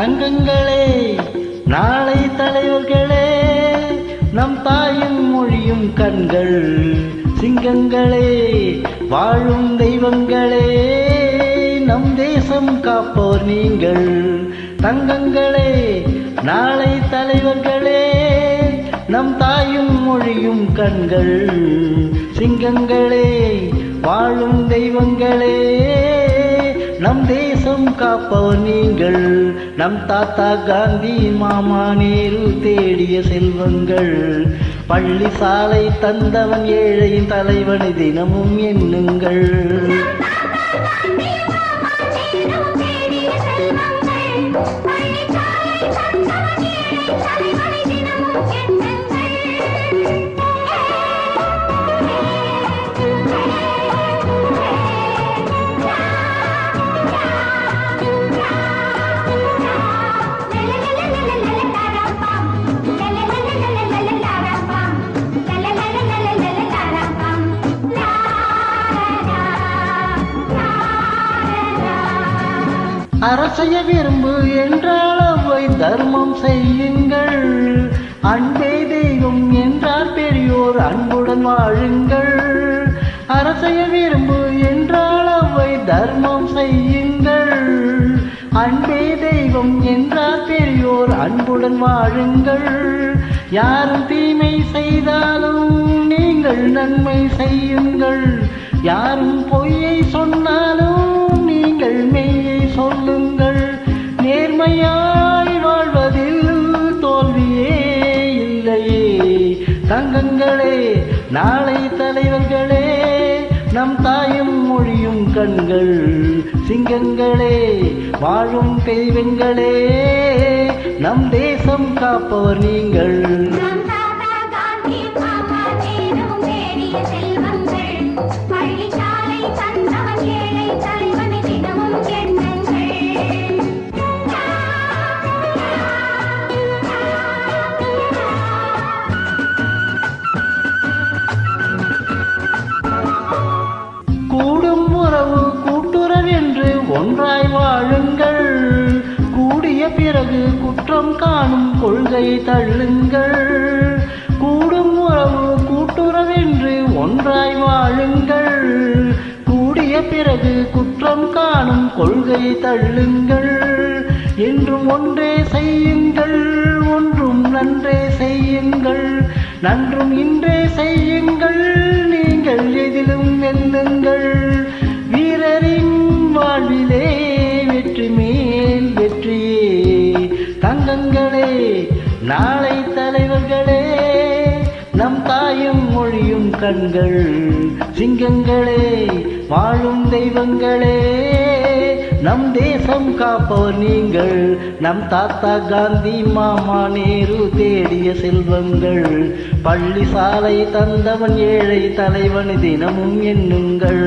தங்கங்களே, நாளை தலைவர்களே, நம் தாயும் மொழியும் கண்கள். சிங்கங்களே, வாழும் தெய்வங்களே, நம் தேசம் காப்போர் நீங்கள். தங்கங்களே, நாளை தலைவர்களே, நம் தாயும் மொழியும் கண்கள். சிங்கங்களே, வாழும் தெய்வங்களே, நம் தேசம் காப்பவர் நீங்கள். நம் தாத்தா காந்தி, மாமா நேரு தேடிய செல்வங்கள். பள்ளி சாலை தந்தவன் ஏழையின் தலைவனை தினமும் எண்ணுங்கள். அரசைய விரும்பு என்றால் அவை தர்மம் செய்யுங்கள். அன்பே தெய்வம் என்றால் பெரியோர் அன்புடன் வாழுங்கள். அரசைய விரும்பு என்றால் அவை தர்மம் செய்யுங்கள். அன்பே தெய்வம் என்றால் பெரியோர் அன்புடன் வாழுங்கள். யாரும் தீமை செய்தாலும் நீங்கள் நன்மை செய்யுங்கள். யாரும் பொய்யை சொன்னாலும் நீங்கள் மெய்யை சொல்லுங்கள். நேர்மையாய் வாழ்வதில் தோல்வியே இல்லையே. தங்கங்களே, நாளை தலைவர்களே, நம் தாயும் மொழியும் கண்கள். சிங்கங்களே, வாழும் தெய்வங்களே, நம் தேசம் காப்பவர் நீங்கள். கூடும் உறவு கூட்டுறவென்று ஒன்றாய் வாழுங்கள். கூடிய பிறகு குற்றம் காணும் கொள்கையை தள்ளுங்கள். கூடும் உறவு கூட்டுறவென்று ஒன்றாய் வாழுங்கள். கூடிய பிறகு குற்றம் காணும் கொள்கையை தள்ளுங்கள். என்றும் ஒன்றே செய்யுங்கள், ஒன்றும் நன்றே செய்யுங்கள். நன்றும் இன்றே செய்யுங்கள், நீங்கள் எதிலும் வெல்லுங்கள். வீரரின் வாழ்விலே வெற்றி மேல் வெற்றியே. தங்கங்களே, நாளை தலைவர்களே, நம் தாயும் மொழியும் கண்கள். சிங்கங்களே, வாழும் தெய்வங்களே, நம் தேசம் காப்பவர் நீங்கள். நம் தாத்தா காந்தி, மாமா நேரு தேடிய செல்வங்கள். பள்ளி சாலை தந்தவன் ஏழை தலைவன் தினமும் எண்ணுங்கள்.